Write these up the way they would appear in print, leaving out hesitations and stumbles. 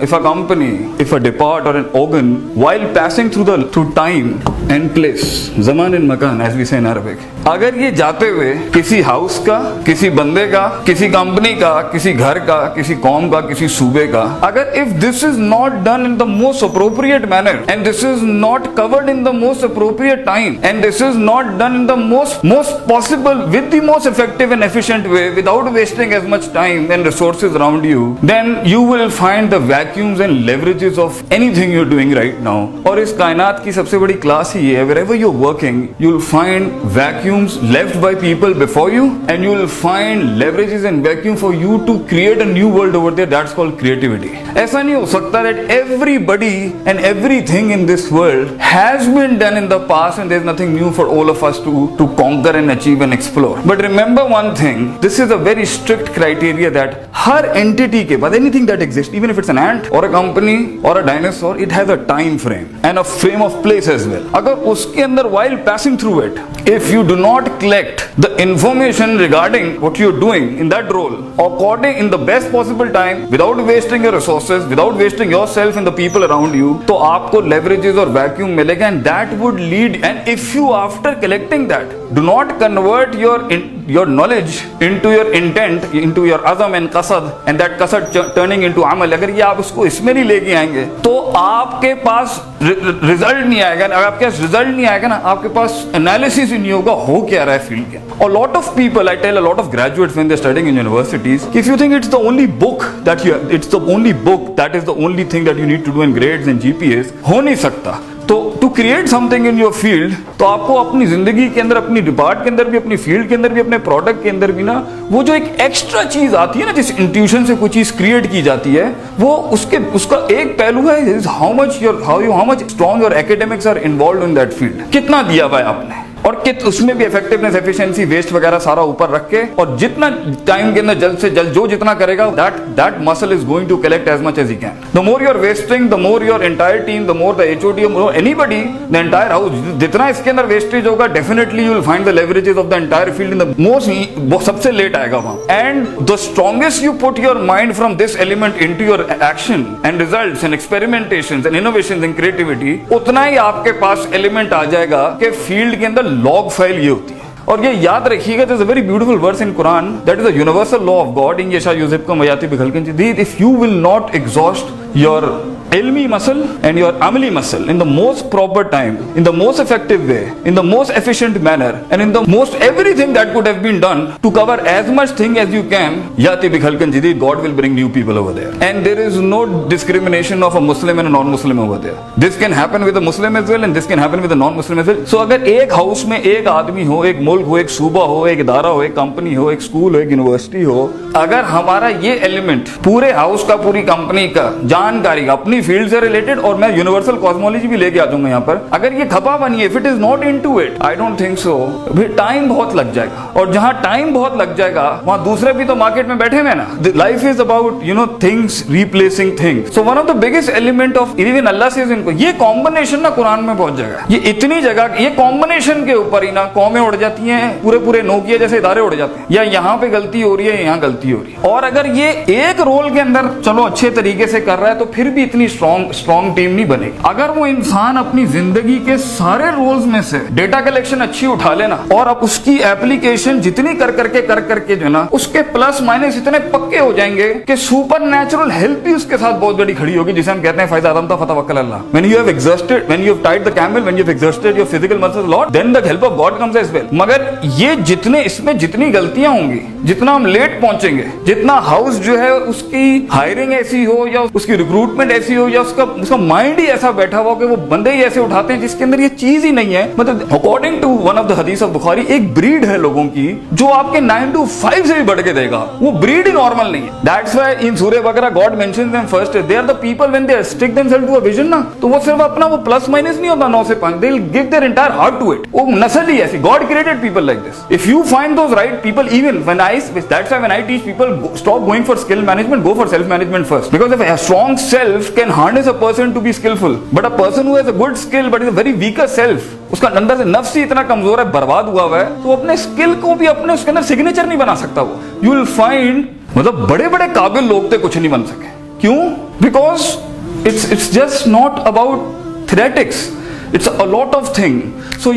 if a company, if a depart or an organ, while passing through time and place, zaman and makan as we say in Arabic, अगर ये जाते हुए किसी house का, किसी बंदे का, किसी कंपनी का, किसी घर का, किसी कौम का, किसी सूबे का, अगर if this is not done in the most appropriate manner and this is not covered in the most appropriate time and this is not done in the most possible with the most effective and efficient way without wasting as much time and resources around you, then you will find the vacuums and leverages of anything you're doing right now. और इस कायनात की सबसे बड़ी class ही है, wherever you're working, you'll find vacuums left by people before you and you will find leverages and vacuum for you to create a new world over there. That's called creativity. ऐसा नहीं हो सकता that everybody and everything in this world has been done in the past and there's nothing new for all of us to conquer and achieve and explore. But remember one thing, this is a very strict criteria that her entity के बाद anything that exists, even if it's an ant or a company or a dinosaur, it has a time frame and a frame of place as well. अगर उसके अंदर while passing through it, if you do not collect the information regarding what you're doing in that role according in the best possible time without wasting your resources, without wasting yourself and the people around you, तो आपको leverages और vacuum मिलेगा and that would lead, and if you after collecting that do not convert your knowledge into your intent, into your azam and qasad, and that qasad turning into amal, अगर ये आप उसको इसमें नहीं लेके आएंगे तो आपके पास रिजल्ट नहीं आएगा. अगर आपके पास रिजल्ट नहीं आएगा ना, आपके पास एनालिसिस ही नहीं होगा हो क्या रहा है फील्ड के. और lot of people, I tell a lot of graduates when they studying in universities, if you think it's the only book that you, it's the only book that is the only thing that you need to do in grades and GPS, हो नहीं सकता. तो to create something in your field, तो आपको अपनी जिंदगी के अंदर, अपनी डिपार्ट के अंदर भी, अपनी फील्ड के अंदर भी, अपने प्रोडक्ट के अंदर भी ना, वो जो एक एक्स्ट्रा चीज आती है ना, जिस इंट्यूशन से कोई चीज क्रिएट की जाती है, वो उसका एक पहलू है how much strong your academics are involve in that field. कितना दिया हुआ है आपने और उसमें भी इफेक्टिवनेस, एफिशिएंसी, वेस्ट वगैरह सारा ऊपर रख के, और जितना टाइम के अंदर जल्द से जल्द जो जितना करेगा, that muscle is going to collect as much as he can. The more you are wasting, the more your entire team, the more the HOD, anybody, the entire house, जितना इसके अंदर वेस्टेज होगा, definitely you will find the leverages of the entire field in the most, सबसे late आएगा वहां. And the strongest you put your mind from this element into your action and results and experimentations and innovations and creativity, उतना ही आपके पास element आ जाएगा कि field के अंदर log file ये होती है. और ये याद रखिएगा, there's a very beautiful verse in Quran that is a universal law of God, in yasha yuzibkum wa yati bi khalqin jadid. If you will not exhaust your ilmi muscle and your amali muscle in the most proper time, in the most effective way, in the most efficient manner, and in the most everything that could have been done to cover as much thing as you can, yati bi khalqin jadid, God will bring new people over there. And there is no discrimination of a Muslim and a non-Muslim over there. This can happen with a Muslim as well and this can happen with a non-Muslim as well. So अगर एक house में एक आदमी हो, एक मुल्क हो, एक सूबा हो, एक इदारा हो, एक कंपनी हो, एक स्कूल हो, एक यूनिवर्सिटी हो, अगर हमारा ये एलिमेंट पूरे हाउस का, पूरी कंपनी का, जानकारी का, अपनी फील्ड से रिलेटेड, और मैं यूनिवर्सल कॉस्मोलॉजी भी लेके आ जाऊंगा यहाँ पर, अगर ये खपा बनी है, if it is not into it, I don't think so, फिर टाइम बहुत लग जाएगा. और जहां टाइम बहुत लग जाएगा वहां दूसरे भी तो मार्केट में बैठे हुए ना. Life is about things replacing things. So one of the biggest element of even Allah से इनको, ये कॉम्बिनेशन ना कुरान में पहुंच जाएगा. ये इतनी जगह, ये कॉम्बिनेशन के ऊपर ही ना कौमें उड़ जाती हैं, पूरे नोकिया जैसे इदारे उड़ जाते हैं, या यहाँ पे गलती हो रही है, यहाँ गलती हो रही है. और अगर ये एक रोल के अंदर चलो अच्छे तरीके से कर रहा है तो फिर भी इतनी स्ट्रॉन्ग टीम नहीं बनेगी. अगर वो इंसान अपनी जिंदगी के सारे रोल्स में से डेटा कलेक्शन अच्छी उठा लेना और अब उसकी एप्लीकेशन जितनी कर करके जो ना, उसके प्लस माइनस इतने पक्के हो जाएंगे कि सुपर नेचुरल हेल्प भी उसके साथ बहुत बड़ी खड़ी होगी, जिसे हम कहते हैं फायदा आदम था फतवक्कल अल्लाह. When you have exhausted, when you have tied the camel, when you have exhausted your physical muscles a lot, then the help of God comes as well. मगर ये जितने इसमें जितनी गलतियां होंगी, जितना हम लेट पहुंचेंगे, जितना हाउस जो है उसकी हायरिंग ऐसी हो या उसकी रिक्रूटमेंट ऐसी हो या उसका माइंड ही ऐसा बैठा हुआ कि वो बंदे ही ऐसे उठाते हैं जिसके अंदर ये चीज ही नहीं है. मतलब according to one of the hadith of Bukhari, एक ब्रीड है लोगों की जो आपके 9 to 5 से भी बढ़ के देगा. वो ब्रीड ही नॉर्मल नहीं है. That's why in Surah Baqarah God mentions them first, they are the people when they stick themselves to a vision ना, तो वो सिर्फ अपना वो प्लस माइनस नहीं होता 9 से 5, they will give their entire heart to it. वो नस्ल ही ऐसी, God created people like this. If you find those right people, even when that's why when I teach people, stop going for skill management, go for self management first, because if a strong self can harness a person to be skillful, but a person who has a good skill but is a very weaker self, उसका अंदर से नफ्स ही इतना कमजोर है, बर्बाद हुआ हुआ है, तो अपने स्किल को भी अपने उसके अंदर सिग्नेचर नहीं बना सकता. वो यू विल फाइंड, मतलब बड़े बड़े काबिल लोग थे कुछ नहीं बन सके. क्यों? Because it's just not about theoretics, it's a lot of thing. So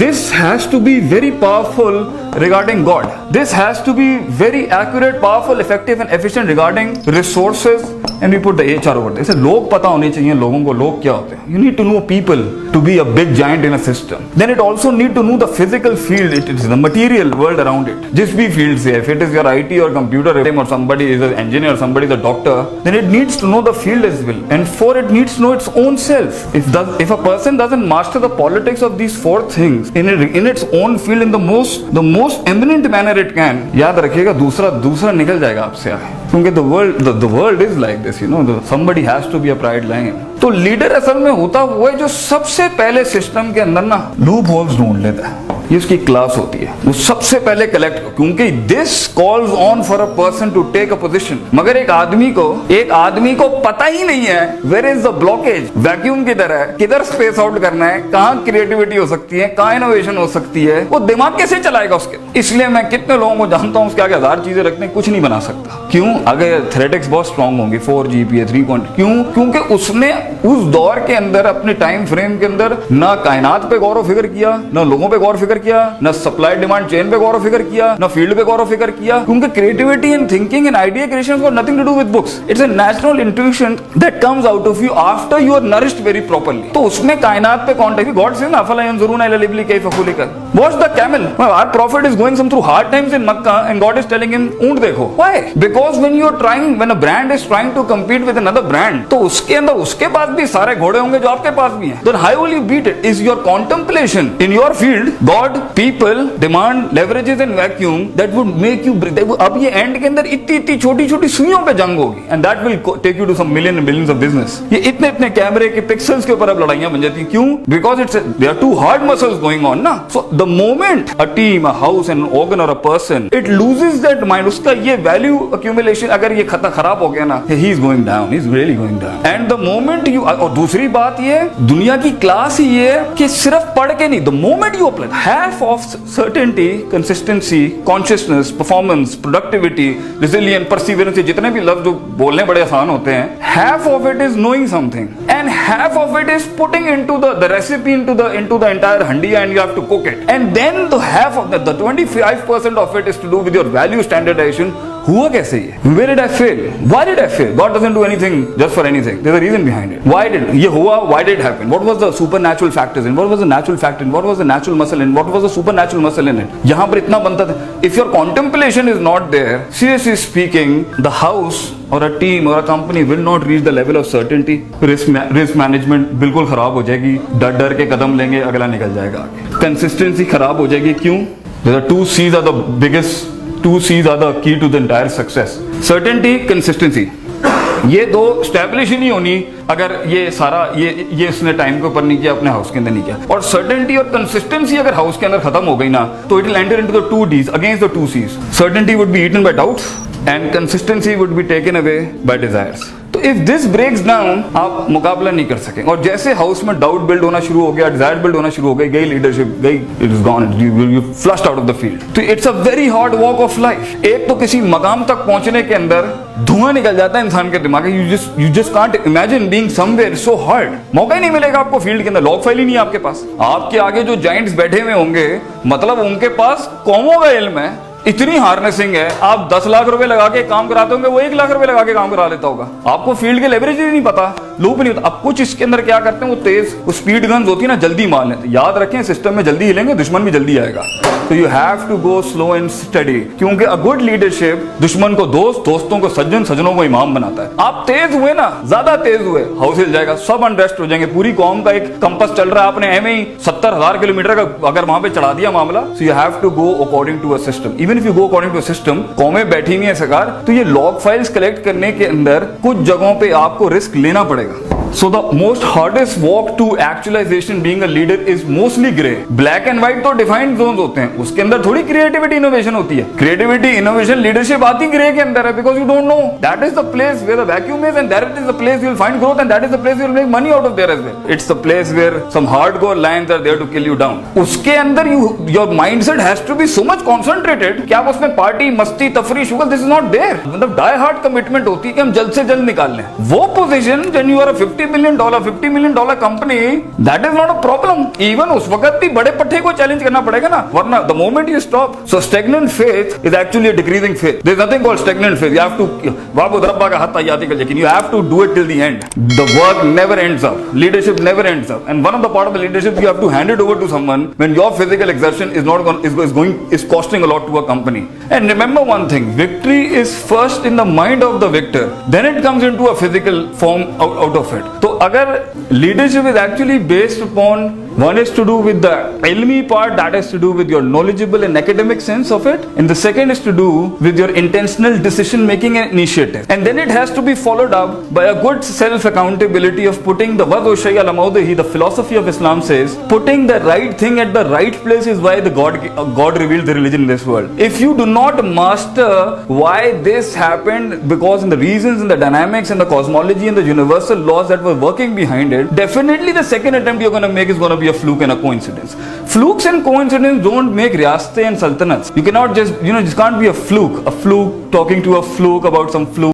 this has to be very powerful regarding God. This has to be very accurate, powerful, effective and efficient regarding resources, and we put the HR over there. लोग पता होने चाहिए लोगों को लोग क्या होते हैं. You need to know people to be a big giant in a system. Then it also need to know the physical field, it is the material world around it. जिस भी field से, if it is your IT or computer or somebody is an engineer, somebody is a doctor, then it needs to know the field as well. And for it needs to know its own self. If a person doesn't master the politics of these four things in its own field in the most eminent manner it can, याद रखिएगा दूसरा निकल जाएगा आपसे आगे. क्योंकि the world is like this, you know, somebody has to be a pride lion. तो leader असल में होता वो है जो सबसे पहले सिस्टम के अंदर ना लूप होल्स ढूंढ लेता है. ये उसकी क्लास होती है. वो सबसे पहले कलेक्ट, क्योंकि this calls on for a person to take a position. मगर एक आदमी को पता ही नहीं है where is the blockage, vacuum किधर है, किधर स्पेस आउट करना है, कहाँ क्रिएटिविटी हो सकती है, कहाँ इनोवेशन हो सकती है. वो दिमाग कैसे चलाएगा उसके? इसलिए मैं कितने लोगों को जानता हूँ उसके आगे 1000 चीजें रखने कुछ नहीं बना सकता. क्यों? अगर थ्रेटिक्स बहुत स्ट्रांग होंगी, 4 GPA 3 क्यों? क्योंकि उसने उस दौर के अंदर अपने टाइम फ्रेम के अंदर ना कायनात पे गौर फिक्र किया, ना लोगों पे गौर फिक्र किया, ना सप्लाई डिमांड चेन पे गौर फिक्र किया, ना फील्ड पे गौर फिक्र किया. क्योंकि creativity and thinking and idea creation got nothing to do with books. It's a natural intuition that comes out of you after you are nourished very properly. तो उसमें कायनात पे कॉन्टेक्ट, गॉड से ना अफला यंजुरून इला लिबली कैफ खुलिकत. Watch the camel. Our prophet is going some through hard times in Mecca and God is telling him ऊंट देखो. Why? Because when you are trying, when a brand is trying to compete with another brand, तो उसके अंदर उसके पास भी सारे घोड़े होंगे जो आपके पास भी हैं. Then how will you beat it? Is your contemplation in your field, God, people, demand, leverages and vacuum that would make you breathe. अब ये एंड के अंदर इतनी छोटी सुइयों पे जंग होगी, and that will take you to some million and billions of business. ये इतने कैमरे के पिक्सल्स के ऊपर अब लड़ाइयां बन जाती हैं. क्यों? Because there are two hard muscles going on ना. So the moment a team, a house and an organ or a person, it loses that mind, उसका ये value accumulation अगर ये खराब हो गया ना, he is going down, he is really going down. And the moment you, और दूसरी बात ये, दुनिया की क्लास ही ये कि सिर्फ पढ़ के नहीं, the moment you apply half of certainty, consistency, consciousness, performance, productivity, resilience, perseverance, जितने भी लफ्ज जो बोलने बड़े आसान होते हैं, half of it is knowing something and half of it is putting into the recipe into the entire handiya and you have to cook it. And then the half of the 25% of it is to do with your value standardization. हुआ कैसे ये? Where did I fail? Why did I fail? God doesn't do anything just for anything. There's a reason behind it. Why did ये हुआ? Why did it happen? What was the supernatural factors in? What was the natural factor in? What was the natural muscle in? What was the supernatural muscle in it? यहाँ पर इतना बनता था. If your contemplation is not there, seriously speaking, the house or a team or a company will not reach the level of certainty. Risk management बिल्कुल खराब हो जाएगी. डर के कदम लेंगे, अगला निकल जाएगा आगे. Consistency खराब हो जाएगी. क्यों? There are 2 C's are the biggest. 2 C's are the key to the entire success. Certainty, consistency. ये दो स्टैब्लिश ही नहीं होनी अगर ये सारा ये उसने टाइम के ऊपर नहीं किया, अपने हाउस के अंदर नहीं किया. और सर्टेनिटी और कंसिस्टेंसी अगर हाउस के अंदर खत्म हो गई ना, तो it will enter into the 2 D's against the 2 C's. Certainty would be eaten by doubts and consistency would be taken away by desires. तो इफ दिस ब्रेक्स डाउन, आप मुकाबला नहीं कर सकेंगे. और जैसे हाउस में डाउट बिल्ड होना शुरू हो गया, डिजायर बिल्ड होना शुरू हो गई, लीडरशिप गई, it is gone, you flushed out of the field. तो it's a very hard walk of life. एक तो किसी मकाम तक पहुंचने के अंदर धुआं निकल जाता है इंसान के दिमाग. You just can't imagine being somewhere so hard. मौका ही नहीं मिलेगा आपको फील्ड के अंदर. लॉग फाइल ही नहीं है आपके पास. आपके आगे जो जाइंट्स बैठे हुए होंगे, मतलब उनके पास कौमों का इल्म है, इतनी हार्नेसिंग है. आप 10 लाख रुपए लगा के काम कराते होंगे, वो 1 लाख रुपए लगा के काम करा लेता होगा. आपको फील्ड के लेवरेज ही नहीं पता, लूप नहीं होता. अब कुछ इसके अंदर क्या करते हैं, वो तेज वो स्पीड गन्स होती है ना, जल्दी मार लेते. याद रखें, सिस्टम में जल्दी हिलेंगे, दुश्मन भी जल्दी आएगा. तो you have to go slow and study. क्योंकि अ गुड लीडरशिप दुश्मन को दोस्त, दोस्तों को सज्जन, सज्जनों को इमाम बनाता है. आप तेज हुए ना, ज्यादा तेज हुए, हाउस हिल जाएगा, सब अनरेस्ट हो जाएंगे. पूरी कौम का एक कंपस चल रहा है, आपने एम ही 70,000 किलोमीटर का अगर वहां पे चढ़ा दिया मामला. So you have to go according to a system. Even if you go according to a system, कौमें बैठी हुई है सरकार, तो ये लॉग फाइल्स कलेक्ट करने के अंदर कुछ जगहों पे आपको रिस्क लेना पड़ेगा. So the most hardest walk to actualization being a leader is mostly gray. Black and white तो defined zones होते हैं, उसके अंदर थोड़ी creativity innovation होती है. Creativity innovation leadership आती gray के अंदर है, because you don't know. That is the place where the vacuum is, and that is the place you will find growth, and that is the place you will make money out of there as well. It's the place where some hardcore lions are there to kill you down. उसके अंदर your mindset has to be so much concentrated कि आप उसमें party मस्ती तफरी sugar this is not there. मतलब die hard commitment होती है कि हम जल्द से जल्द निकाल लें. वो position when you are a $50 million company, that is not a problem. Even उस वक्त भी बड़े पट्टे को चैलेंज करना पड़ेगा ना, वरना the moment you stop. So stagnant faith is actually a decreasing faith. There is nothing called stagnant faith. You have to वाबुद रब्बा का हत्ता याद कर, लेकिन you have to do it till the end. The work never ends up, leadership never ends up, and one of the part of the leadership you have to hand it over to someone when your physical exertion is costing a lot to a company. And remember one thing, victory is first in the mind of the victor, then it comes into a physical form out of it. So agar leadership is actually based upon, one is to do with the ilmi part, that is to do with your knowledgeable and academic sense of it, and the second is to do with your intentional decision making and initiative, and then it has to be followed up by a good self accountability of putting the wadu shay al mawdihi. The philosophy of Islam says putting the right thing at the right place is why the God revealed the religion in this world. If you do not master why this happened, because in the reasons and the dynamics and the cosmology and the universal laws that were working behind it, definitely the second attempt you're going to make is going to be a fluke and a coincidence. Flukes and coincidence don't make riyaste and sultanats. You cannot just, just can't be a fluke talking to a fluke about some fluke